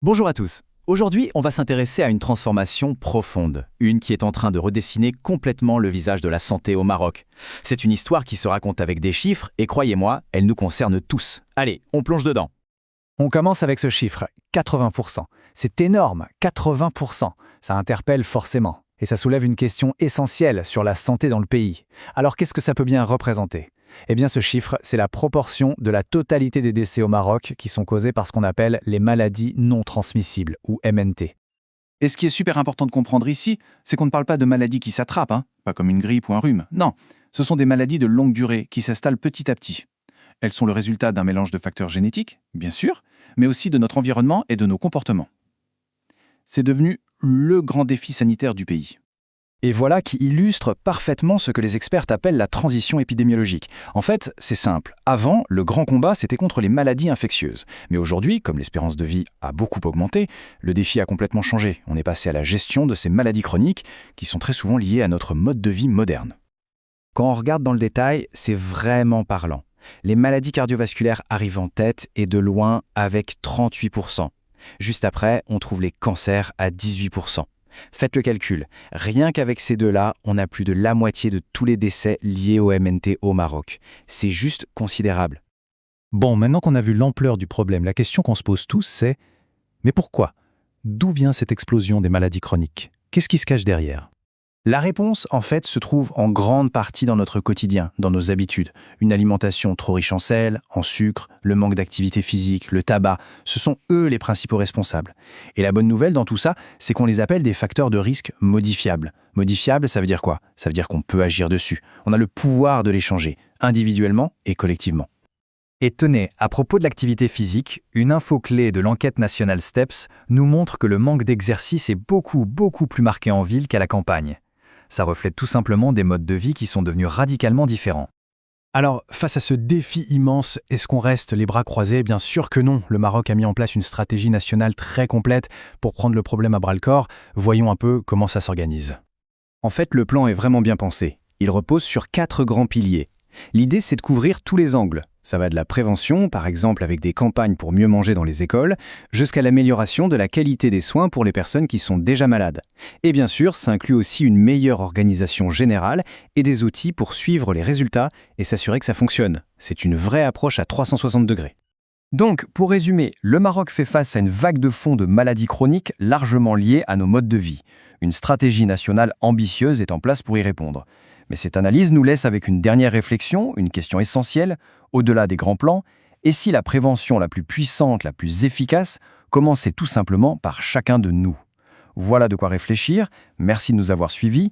Bonjour à tous. Aujourd'hui, on va s'intéresser à une transformation profonde, une qui est en train de redessiner complètement le visage de la santé au Maroc. C'est une histoire qui se raconte avec des chiffres et croyez-moi, elle nous concerne tous. Allez, on plonge dedans. On commence avec ce chiffre, 80%. C'est énorme, 80%. Ça interpelle forcément. Et ça soulève une question essentielle sur la santé dans le pays. Alors qu'est-ce que ça peut bien représenter? Eh bien ce chiffre, c'est la proportion de la totalité des décès au Maroc qui sont causés par ce qu'on appelle les maladies non transmissibles, ou MNT. Et ce qui est super important de comprendre ici, c'est qu'on ne parle pas de maladies qui s'attrapent, pas comme une grippe ou un rhume. Non, ce sont des maladies de longue durée qui s'installent petit à petit. Elles sont le résultat d'un mélange de facteurs génétiques, bien sûr, mais aussi de notre environnement et de nos comportements. C'est devenu le grand défi sanitaire du pays. Et voilà qui illustre parfaitement ce que les experts appellent la transition épidémiologique. En fait, c'est simple. Avant, le grand combat, c'était contre les maladies infectieuses. Mais aujourd'hui, comme l'espérance de vie a beaucoup augmenté, le défi a complètement changé. On est passé à la gestion de ces maladies chroniques qui sont très souvent liées à notre mode de vie moderne. Quand on regarde dans le détail, c'est vraiment parlant. Les maladies cardiovasculaires arrivent en tête et de loin avec 38%. Juste après, on trouve les cancers à 18%. Faites le calcul, rien qu'avec ces deux-là, on a plus de la moitié de tous les décès liés au MNT au Maroc. C'est juste considérable. Bon, maintenant qu'on a vu l'ampleur du problème, la question qu'on se pose tous, c'est « Mais pourquoi? D'où vient cette explosion des maladies chroniques? Qu'est-ce qui se cache derrière ?» La réponse, en fait, se trouve en grande partie dans notre quotidien, dans nos habitudes. Une alimentation trop riche en sel, en sucre, le manque d'activité physique, le tabac, ce sont eux les principaux responsables. Et la bonne nouvelle dans tout ça, c'est qu'on les appelle des facteurs de risque modifiables. Modifiables, ça veut dire quoi? Ça veut dire qu'on peut agir dessus. On a le pouvoir de les changer, individuellement et collectivement. Et tenez, à propos de l'activité physique, une info clé de l'enquête nationale STEPS nous montre que le manque d'exercice est beaucoup plus marqué en ville qu'à la campagne. Ça reflète tout simplement des modes de vie qui sont devenus radicalement différents. Alors, face à ce défi immense, est-ce qu'on reste les bras croisés? Bien sûr que non. Le Maroc a mis en place une stratégie nationale très complète pour prendre le problème à bras-le-corps. Voyons un peu comment ça s'organise. En fait, le plan est vraiment bien pensé. Il repose sur 4 grands piliers. L'idée, c'est de couvrir tous les angles. Ça va de la prévention, par exemple avec des campagnes pour mieux manger dans les écoles, jusqu'à l'amélioration de la qualité des soins pour les personnes qui sont déjà malades. Et bien sûr, ça inclut aussi une meilleure organisation générale et des outils pour suivre les résultats et s'assurer que ça fonctionne. C'est une vraie approche à 360 degrés. Donc, pour résumer, le Maroc fait face à une vague de fond de maladies chroniques largement liées à nos modes de vie. Une stratégie nationale ambitieuse est en place pour y répondre. Mais cette analyse nous laisse avec une dernière réflexion, une question essentielle, au-delà des grands plans, et si la prévention la plus puissante, la plus efficace, commençait tout simplement par chacun de nous. Voilà de quoi réfléchir, merci de nous avoir suivis,